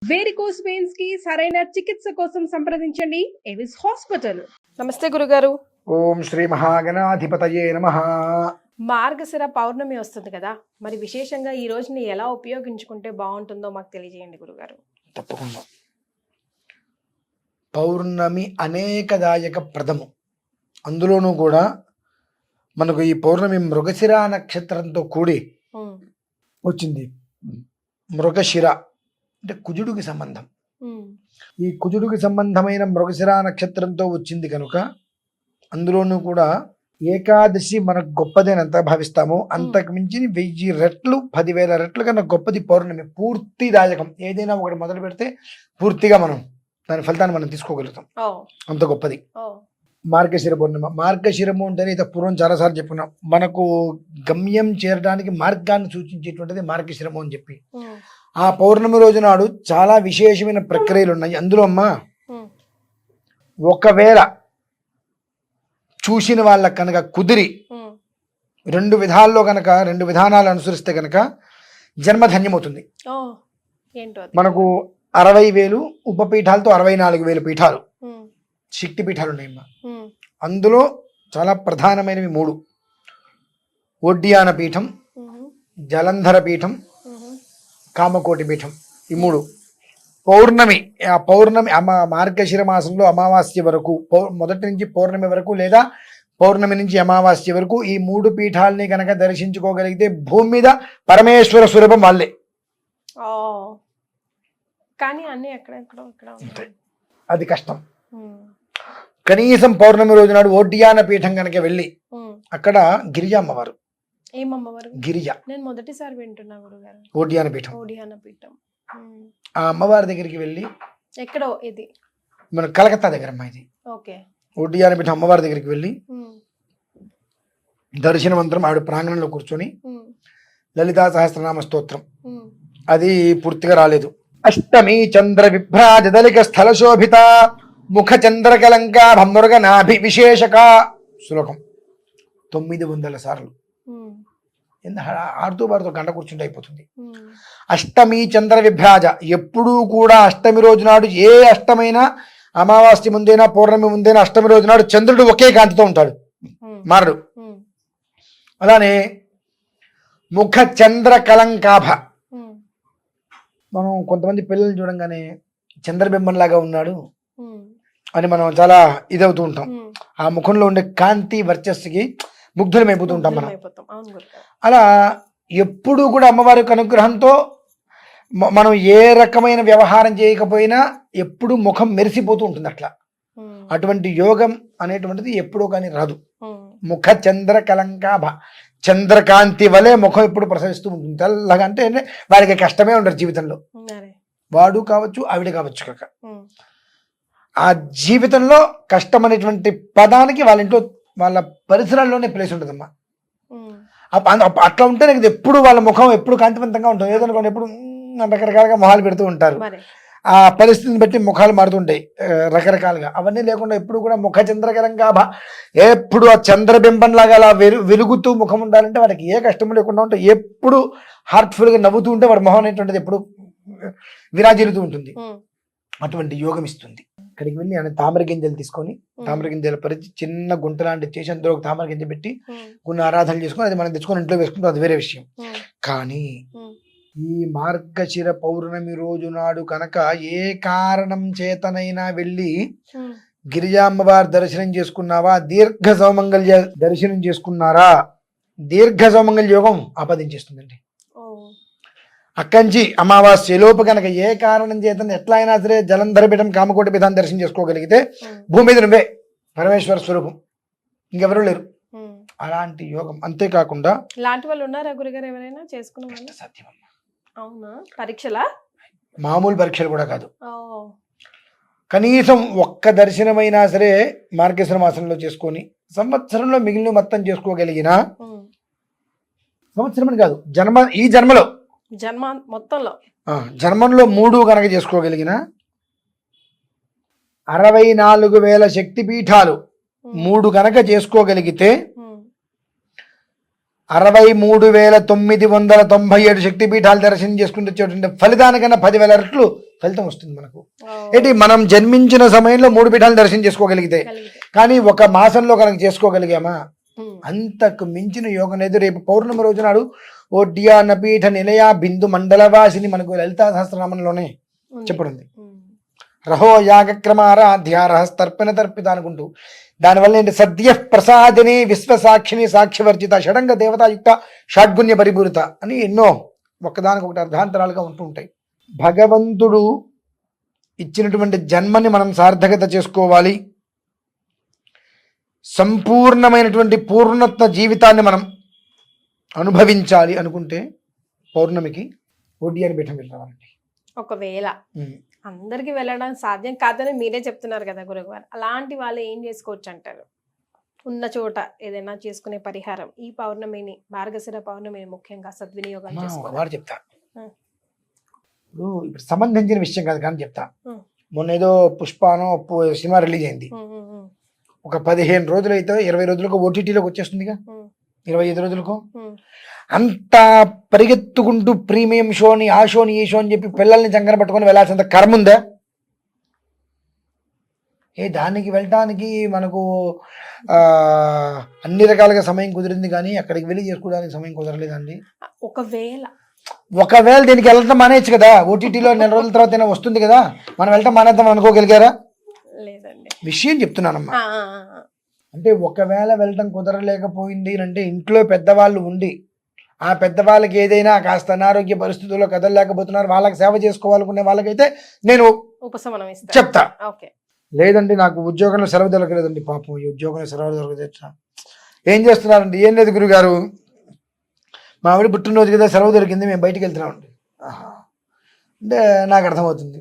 Varicose veins కి సరైన చికిత్స కోసం సంప్రదించండి ఎవిస్ హాస్పిటల్. నమస్తే గురుగారు. ఓం శ్రీ మహాగణాధిపతయే నమః. మార్గశిర పౌర్ణమి వస్తుంది కదా, మరి విశేషంగా ఈ రోజుని ఎలా ఉపయోగించుకుంటే బాగుంటుందో మాకు తెలియజేయండి గురుగారు. తప్పకుండా. పౌర్ణమి అనేకదాయక ప్రదము. అందులోనూ కూడా మనకు ఈ పౌర్ణమి మృగశిర నక్షత్రంతో కూడి వచ్చింది. మృగశిర అంటే కుజుడికి సంబంధం. ఈ కుజుడికి సంబంధమైన మృగశిర నక్షత్రంతో వచ్చింది కనుక అందులోనూ కూడా ఏకాదశి మనకు గొప్పదని ఎంత భావిస్తామో అంతకు మించి 1000 రెట్లు 10,000 రెట్లు కన్నా గొప్పది పౌర్ణమి. పూర్తిదాయకం. ఏదైనా ఒకటి మొదలు పెడితే పూర్తిగా మనం దాని ఫలితాన్ని మనం తీసుకోగలుగుతాం, అంత గొప్పది మార్గశిర పౌర్ణిమ. మార్గశిరము అంటేనే ఇది పూర్వం చాలాసార్లు చెప్పుకున్నాం. మనకు గమ్యం చేరడానికి మార్గాన్ని సూచించేటువంటిది మార్గశిరము అని చెప్పి. ఆ పౌర్ణమి రోజు నాడు చాలా విశేషమైన ప్రక్రియలు ఉన్నాయి. అందులో అమ్మా, ఒకవేళ చూసిన వాళ్ళకి కనుక కుదిరి 2 విధాల్లో కనుక 2 విధానాలు అనుసరిస్తే కనుక జన్మధన్యమవుతుంది. మనకు 60,000 ఉపపీఠాలతో 64,000 పీఠాలు శక్తి పీఠాలు ఉన్నాయమ్మా. అందులో చాలా ప్రధానమైనవి 3: ఒడ్డియాన పీఠం, జలంధర పీఠం, కామకోటి పీఠం. ఈ 3 పౌర్ణమి. ఆ పౌర్ణమి మార్గశిర మాసంలో అమావాస్య వరకు, మొదటి నుంచి పౌర్ణమి వరకు లేదా పౌర్ణమి నుంచి అమావాస్య వరకు ఈ 3 పీఠాలని కనుక దర్శించుకోగలిగితే భూమి మీద పరమేశ్వర స్వరూపం వాళ్ళే. కానీ అన్ని అది కష్టం. కనీసం పౌర్ణమి రోజు నాడు ఓడ్డియాన పీఠం కనుక వెళ్ళి అక్కడ గిరిజ అమ్మవారు. గిరిజ నేను మొదటిసారి వింటున్నా గురుగారు. ఓడ్డియాన పీఠం. ఆ అమ్మవారి దగ్గరికి వెళ్ళి, ఎక్కడో ఇది మన కలకత్తా దగ్గర అమ్మా ఇది. ఓడ్డియాన పీఠం అమ్మవారి దగ్గరికి వెళ్ళి దర్శనవంతరం ఆవిడ ప్రాంగణంలో కూర్చొని లలితా సహస్రనామ స్తోత్రం అది పూర్తిగా రాలేదు. అష్టమి చంద్ర విభ్రాజ దళిక స్థల శోభిత ముఖ చంద్రకలంకా భమ్మురుగ నాభి విశేషక శ్లోకం 900 సార్లు. ఆడుతూ పాడుతూ గంట కూర్చుంటే అయిపోతుంది. అష్టమి చంద్ర విభ్రాజ, ఎప్పుడూ కూడా అష్టమి రోజు నాడు, ఏ అష్టమైనా అమావాస్య ముందైనా పౌర్ణమి ముందైనా అష్టమి రోజు నాడు చంద్రుడు ఒకే కాంతితో ఉంటాడు, మారడు. అలానే ముఖ చంద్ర కలంకాభ, మనం కొంతమంది పిల్లల్ని చూడంగానే చంద్రబింబంలాగా ఉన్నాడు అని మనం చాలా ఇదవుతూ ఉంటాం. ఆ ముఖంలో ఉండే కాంతి వర్చస్సుకి ముగ్ధులమైపోతూ ఉంటాం మనం. అలా ఎప్పుడూ కూడా అమ్మవారి అనుగ్రహంతో మనం ఏ రకమైన వ్యవహారం చేయకపోయినా ఎప్పుడు ముఖం మెరిసిపోతూ ఉంటుంది. అట్లా అటువంటి యోగం అనేటువంటిది ఎప్పుడూ కానీ రాదు. ముఖ చంద్ర కలంకాభ, చంద్రకాంతి వలె ముఖం ఎప్పుడు ప్రసరిస్తూ ఉంటుంది. తెల్లగా అంటే వారికి కష్టమే ఉండదు జీవితంలో. వాడు కావచ్చు, ఆవిడ కావచ్చు కాక, ఆ జీవితంలో కష్టం అనేటువంటి పదానికి వాళ్ళ ఇంట్లో వాళ్ళ పరిసరాల్లోనే ప్లేస్ ఉంటుందమ్మా. అట్లా ఉంటే నాకు ఎప్పుడు వాళ్ళ ముఖం ఎప్పుడు కాంతివంతంగా ఉంటుంది. ఏదనుకోండి ఎప్పుడు రకరకాలుగా మొహాలు పెడుతూ ఉంటారు. ఆ పరిస్థితిని బట్టి ముఖాలు మారుతుంటాయి రకరకాలుగా. అవన్నీ లేకుండా ఎప్పుడు కూడా ముఖ చంద్రకరంగా ఎప్పుడు ఆ చంద్రబింబం లాగా అలా వెలుగుతూ ముఖం ఉండాలంటే వాడికి ఏ కష్టం లేకుండా ఉంటాయి. ఎప్పుడు హార్ట్ఫుల్గా నవ్వుతూ ఉంటే వాడి మొహం అనేటువంటిది ఎప్పుడు విరాజిల్లుతూ ఉంటుంది. అటువంటి యోగం ఇస్తుంది. అక్కడికి వెళ్ళి ఆయన తామర గింజలు తీసుకొని, తామర గింజలు పరిచి చిన్న గుంట లాంటివి చేసి అందులో ఒక తామర గింజ పెట్టి కొన్ని ఆరాధనలు చేసుకొని అది మనం తెచ్చుకొని ఇంట్లో వేసుకుంటాం, అది వేరే విషయం. కానీ ఈ మార్గశిర పౌర్ణమి రోజు నాడు కనుక ఏ కారణం చేతనైనా వెళ్ళి గిరిజామ్మవారి దర్శనం చేసుకున్నావా, దీర్ఘ సౌమంగళ్య దర్శనం చేసుకున్నారా, దీర్ఘ సౌమంగళ్య యోగం ఆపాదించేస్తుందండి. అక్కంచి అమావాస్య లోపు కనుక ఏ కారణం చేత ఎట్లా అయినా సరే జలంధర పీఠం కామకోటి పీఠాన్ని దర్శనం చేసుకోగలిగితే భూమి మీద నువ్వే పరమేశ్వర స్వరూపం, ఇంకెవరూ లేరు. అలాంటి యోగం. అంతేకాకుండా ఇలాంటి వాళ్ళు ఉన్నారా గురుగారు? ఎవరైనా చేసుకున్న సాధ్యమమ్మా. అవునా? పరీక్షలా? మామూలు పరీక్షలు కూడా కాదు. కనీసం ఒక్క దర్శనమైనా సరే మార్గశిర మాసంలో చేసుకొని సంవత్సరంలో మిగిలిన మొత్తం చేసుకోగలిగిన, సంవత్సరం కాదు ఈ జన్మలో మొత్తంలో జన్మంలో 3 కనుక చేసుకోగలిగిన 64,000 శక్తి పీఠాలు 3 కనుక చేసుకోగలిగితే 63,997 శక్తిపీఠాలు దర్శనం చేసుకుంటూ వచ్చేటువంటి ఫలితానికన్నా 10,000 రెట్లు ఫలితం వస్తుంది మనకు. ఏంటి, మనం జన్మించిన సమయంలో 3 పీఠాలు దర్శనం చేసుకోగలిగితే, కానీ ఒక మాసంలో కనుక చేసుకోగలిగామా అంతకు మించిన యోగం లేదు. రేపు పౌర్ణమి రోజు నాడు ఓడ్యాన పీఠ నిలయ బిందు మండలవాసిని మనకు లలితా సహస్రనామంలోనే చెప్పడుంది. రహో యాగక్రమారాధ్యారహస్తర్పణ తర్పిత అనుకుంటూ, దానివల్ల ఏంటి, సద్య ప్రసాదిని విశ్వసాక్షిని సాక్షివర్జిత షడంగ దేవతాయుక్త షడ్గుణ్య పరిపూరిత అని ఎన్నో ఒకదానికొకటి అర్ధాంతరాలుగా ఉంటూ ఉంటాయి. భగవంతుడు ఇచ్చినటువంటి జన్మని మనం సార్థకత చేసుకోవాలి, సంపూర్ణమైనటువంటి పూర్ణత్వ జీవితాన్ని మనం అనుభవించాలి అనుకుంటే పౌర్ణమికి ఓడియాని పీఠం వెళ్ళాలండి. ఒకవేళ అందరికి వెళ్ళడానికి సాధ్యం కాదని మీరే చెప్తున్నారు కదా గురుగారు, అలాంటి వాళ్ళు ఏం చేసుకోవచ్చు అంటారు? ఉన్న చోట ఏదైనా చేసుకునే పరిహారం ఈ పౌర్ణమిని, మార్గశిర పౌర్ణమిని ముఖ్యంగా సద్వినియోగం చేసుకోవాలి చెప్తా. ఇప్పుడు సంబంధించిన విషయం కాదు కానీ చెప్తా. మొన్న ఏదో పుష్పానో సినిమా రిలీజ్ అయింది. ఒక 15 రోజులు అయితే 20 రోజులకు ఓటీటీలోకి వచ్చేస్తుందిగా, 25 రోజులకు. అంత పరిగెత్తుకుంటూ ప్రీమియం షోని ఆ షోని ఈ షో అని చెప్పి పిల్లల్ని చంకన పట్టుకొని వెళ్ళాల్సినంత కర్మ ఉందా? దానికి వెళ్ళటానికి మనకు అన్ని రకాలుగా సమయం కుదిరింది, కానీ అక్కడికి వెళ్ళి చేసుకోవడానికి సమయం కుదరలేదండి. ఒకవేళ దీనికి వెళ్ళటం మానేయచ్చు కదా, ఓటీటీలో 4 రోజుల తర్వాత వస్తుంది కదా, మనం వెళ్ళటం మానేద్దాం అనుకోగలిగారా? విషయం చెప్తున్నానమ్మా. అంటే ఒకవేళ వెళ్ళటం కుదరలేకపోయింది అంటే ఇంట్లో పెద్దవాళ్ళు ఉండి, ఆ పెద్దవాళ్ళకి ఏదైనా కాస్త అనారోగ్య పరిస్థితుల్లో కదలలేకపోతున్నారు, వాళ్ళకి సేవ చేసుకోవాలనుకునే వాళ్ళకైతే నేను ఉపశమనం చెప్తా. లేదండి నాకు ఉద్యోగంలో సెలవు దొరకలేదండి, పాపం ఈ ఉద్యోగంలో సెలవు దొరకదు, ఏం చేస్తున్నారండి? ఏం లేదు గురుగారు, మా ఆవిడ పుట్టినరోజు కదా సెలవు దొరికింది, మేము బయటికి వెళ్తున్నామండి. అంటే నాకు అర్థమవుతుంది,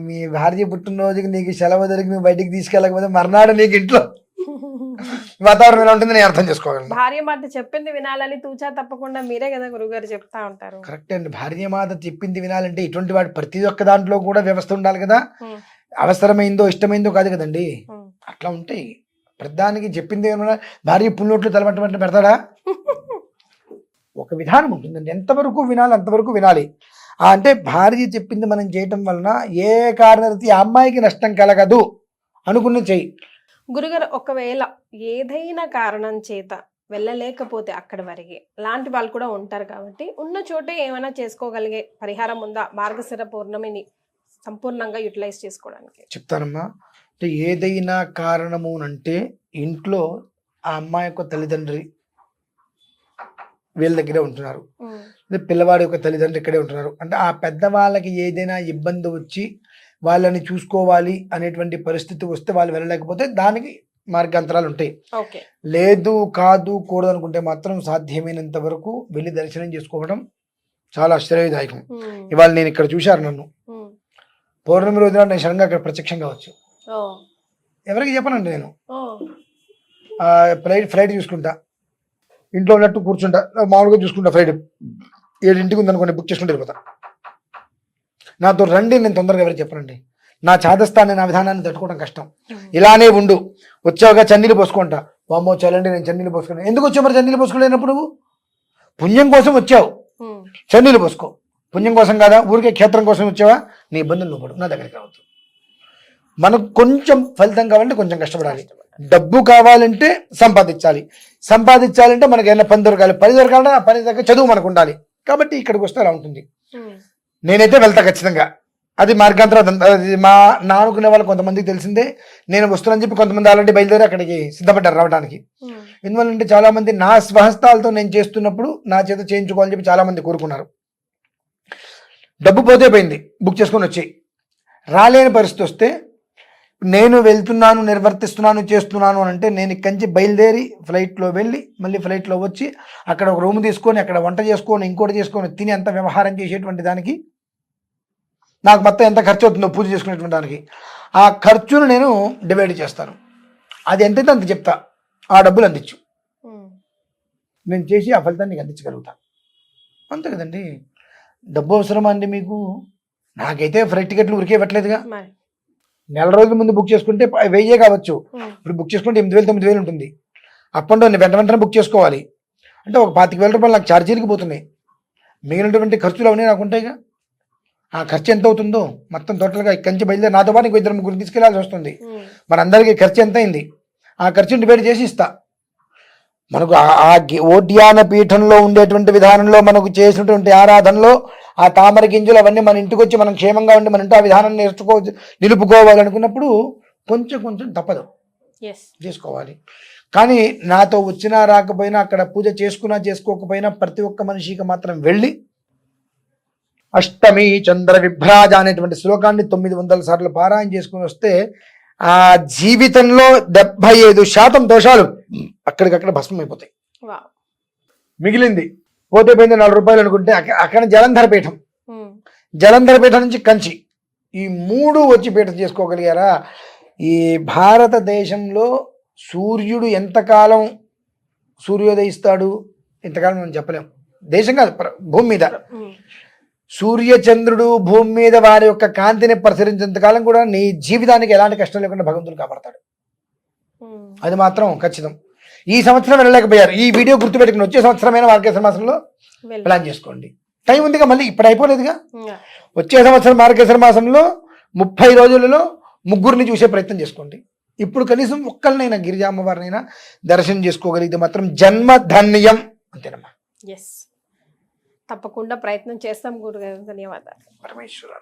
మీ భార్య పుట్టినరోజుకి నీకు సెలవు దొరికి మేము బయటికి తీసుకెళ్ళకపోతే మర్నాడు నీకు ఇంట్లో వాతావరణం ఎలా ఉంటుంది నేను అర్థం చేసుకోగలను. భార్య మాట చెప్పింది వినాలని తూచా తప్పకుండా మీరే కదా గురుగారు చెప్తా ఉంటారు. కరెక్ట్ అండి, భార్య మాట చెప్పింది వినాలంటే ఇటువంటి వాటి ప్రతి ఒక్క దాంట్లో కూడా వ్యవస్థ ఉండాలి కదా, అవసరమైందో ఇష్టమైందో కాదు కదండి, అట్లా ఉంటాయి. ప్రధానికి చెప్పింది ఏమన్నా భార్య పుల్నోట్లు తలబట్టమంటే పెడతాడా? ఒక విధానం ఉంటుందండి, ఎంతవరకు వినాలి అంతవరకు వినాలి. అంటే భార్య చెప్పింది మనం చేయటం వలన ఏ కారణరీతి ఆ అమ్మాయికి నష్టం కలగదు అనుకున్న చెయ్యి. గురుగారు ఒకవేళ ఏదైనా కారణం చేత వెళ్ళలేకపోతే అక్కడి వరకే, అలాంటి వాళ్ళు కూడా ఉంటారు కాబట్టి ఉన్న చోటే ఏమైనా చేసుకోగలిగే పరిహారం ఉందా మార్గశిర పౌర్ణమిని సంపూర్ణంగా యూటిలైజ్ చేసుకోవడానికి? చెప్తానమ్మా. అంటే ఏదైనా కారణము అంటే ఇంట్లో ఆ అమ్మాయి యొక్క తల్లిదండ్రి వీళ్ళ దగ్గరే ఉంటున్నారు, పిల్లవాడి యొక్క తల్లిదండ్రులు ఇక్కడే ఉంటున్నారు అంటే ఆ పెద్దవాళ్ళకి ఏదైనా ఇబ్బంది వచ్చి వాళ్ళని చూసుకోవాలి అనేటువంటి పరిస్థితి వస్తే వాళ్ళు వెళ్ళలేకపోతే దానికి మార్గాంతరాలు ఉంటాయి. లేదు కాదు కూడదు అనుకుంటే మాత్రం సాధ్యమైనంత వరకు వెళ్ళి దర్శనం చేసుకోవడం చాలా ఆశ్చర్యదాయకం. ఇవాళ నేను ఇక్కడ చూశారు నన్ను, పౌర్ణమి రోజున నేను సడన్గా అక్కడ ప్రత్యక్షంగా వచ్చు, ఎవరికి చెప్పనండి, నేను ఫ్లైట్ చూసుకుంటా, ఇంట్లో ఉన్నట్టు కూర్చుంటా, మామూలుగా చూసుకుంటా, ఫ్లైట్ 7 ఉందనుకోండి బుక్ చేసుకుంటూ వెళ్ళిపోతా. నాతో రండి, నేను తొందరగా ఎవరికి చెప్పనండి, నా చాదస్తాన్ని నా విధానాన్ని తట్టుకోవడం కష్టం, ఇలానే ఉండు, వచ్చావుగా చన్నీళ్ళు పోసుకుంటా, వామ్మో చల్లండి నేను చన్నీళ్ళు పోసుకున్నా. ఎందుకు వచ్చావు మరి చన్నీళ్ళు పోసుకోలేనప్పుడు? నువ్వు పుణ్యం కోసం వచ్చావు, చన్నీళ్ళు పోసుకో, పుణ్యం కోసం కాదా, ఊరికే క్షేత్రం కోసం వచ్చావా, నీ ఇబ్బందులు నువ్వు పడు, నా దగ్గరికి రావద్దు. మనకు కొంచెం ఫలితం కావాలంటే కొంచెం కష్టపడాలి, డబ్బు కావాలంటే సంపాదించాలంటే మనకి ఏమైనా పని దొరకాలి, పని దొరకాలంటే ఆ పని దగ్గర చదువు మనకు ఉండాలి. కాబట్టి ఇక్కడికి వస్తే అలా ఉంటుంది. నేనైతే వెళ్తా ఖచ్చితంగా, అది మార్గాంతరం. అది మా నానుకునే వాళ్ళు కొంతమందికి తెలిసిందే, నేను వస్తున్నానని చెప్పి కొంతమంది ఆల్రెడీ బయలుదేరి అక్కడికి సిద్ధపడ్డారు రావడానికి. ఎందువల్లంటే చాలా మంది నా స్వహస్తాలతో నేను చేస్తున్నప్పుడు నా చేత చేయించుకోవాలని చెప్పి చాలా మంది కోరుకున్నారు. డబ్బు పోతే పోయింది, బుక్ చేసుకొని వచ్చి రాలేని పరిస్థితి వస్తే నేను వెళ్తున్నాను, నిర్వర్తిస్తున్నాను, చేస్తున్నాను అని అంటే నేను ఇక్కడి నుంచి బయలుదేరి ఫ్లైట్లో వెళ్ళి మళ్ళీ ఫ్లైట్లో వచ్చి అక్కడ ఒక రూమ్ తీసుకొని అక్కడ వంట చేసుకొని ఇంకోటి చేసుకొని తిని అంత వ్యవహారం చేసేటువంటి దానికి నాకు మొత్తం ఎంత ఖర్చు అవుతుందో పూజ చేసుకునేటువంటి దానికి, ఆ ఖర్చును నేను డివైడ్ చేస్తాను. అది ఎంతైతే అంత చెప్తా, ఆ డబ్బులు అందించు, నేను చేసి ఆ ఫలితాన్ని నీకు అందించగలుగుతాను, అంతే కదండి. డబ్బు అవసరమా అండి మీకు? నాకైతే ఫ్లైట్ టికెట్లు ఉరికే పెట్టలేదుగా. నెల రోజుల ముందు బుక్ చేసుకుంటే 1000 కావచ్చు, ఇప్పుడు బుక్ చేసుకుంటే 8,000 9,000 ఉంటుంది. అప్ అండ్ డౌన్ వెంటనే బుక్ చేసుకోవాలి. అంటే ఒక 25,000 రూపాయలు నాకు ఛార్జీలకి పోతున్నాయి, మిగిలినటువంటి ఖర్చులు అవన్నీ నాకు ఉంటాయిగా. ఆ ఖర్చు ఎంత అవుతుందో మొత్తం టోటల్గా ఇక్కడి నుంచి బయలుదేరి నాతో పాటు ఇంకో 2-3 తీసుకెళ్లాల్సి వస్తుంది. మనందరికీ ఖర్చు ఎంత అయింది, ఆ ఖర్చుని డివైడ్ చేసి ఇస్తా. మనకు ఆ ఓడ్యాన పీఠంలో ఉండేటువంటి విధానంలో మనకు చేసినటువంటి ఆరాధనలో ఆ తామర గింజలు అవన్నీ మన ఇంటికి వచ్చి మనం క్షేమంగా ఉండి మన ఇంటి ఆ విధానాన్ని నిలుపుకోవాలనుకున్నప్పుడు కొంచెం కొంచెం తప్పదు, చేసుకోవాలి. కానీ నాతో వచ్చినా రాకపోయినా అక్కడ పూజ చేసుకున్నా చేసుకోకపోయినా ప్రతి ఒక్క మనిషికి మాత్రం వెళ్ళి అష్టమి చంద్ర విభ్రాజ అనేటువంటి శ్లోకాన్ని 900 సార్లు పారాయణ చేసుకుని వస్తే ఆ జీవితంలో 75% దోషాలు అక్కడికక్కడ భస్మం అయిపోతాయి. మిగిలింది పోతే పోయింది 4 రూపాయలు అనుకుంటే అక్కడ జలంధర పీఠం, జలంధర పీఠం నుంచి కంచి, ఈ 3 వచ్చి పీఠం చేసుకోగలిగారా. ఈ భారతదేశంలో సూర్యుడు ఎంతకాలం సూర్యోదయిస్తాడు ఎంతకాలం మనం చెప్పలేం, దేశం కాదు భూమి మీద. సూర్యచంద్రుడు భూమి మీద వారి యొక్క కాంతిని ప్రసరించేంతకాలం కూడా నీ జీవితానికి ఎలాంటి కష్టం లేకుండా భగవంతుడు కాపాడతాడు, అది మాత్రం ఖచ్చితం. ఈ సంవత్సరం వెళ్ళలేకపోయారు, ఈ వీడియో గుర్తుపెట్టుకుని వచ్చే సంవత్సరమైన మార్గశిర మాసంలో ప్లాన్ చేసుకోండి. టైం ఉందిగా, మళ్ళీ ఇప్పుడు అయిపోలేదుగా. వచ్చే సంవత్సరం మార్గశిర మాసంలో 30 రోజులలో 3 చూసే ప్రయత్నం చేసుకోండి. ఇప్పుడు కనీసం ఒక్కరినైనా గిరిజామ్మవారినైనా దర్శనం చేసుకోగలిగితే మాత్రం జన్మధన్యం, అంతేనమ్మా. తప్పకుండా ప్రయత్నం చేస్తాం గురుగారు. ధన్యవాదాలు. పరమేశ్వర.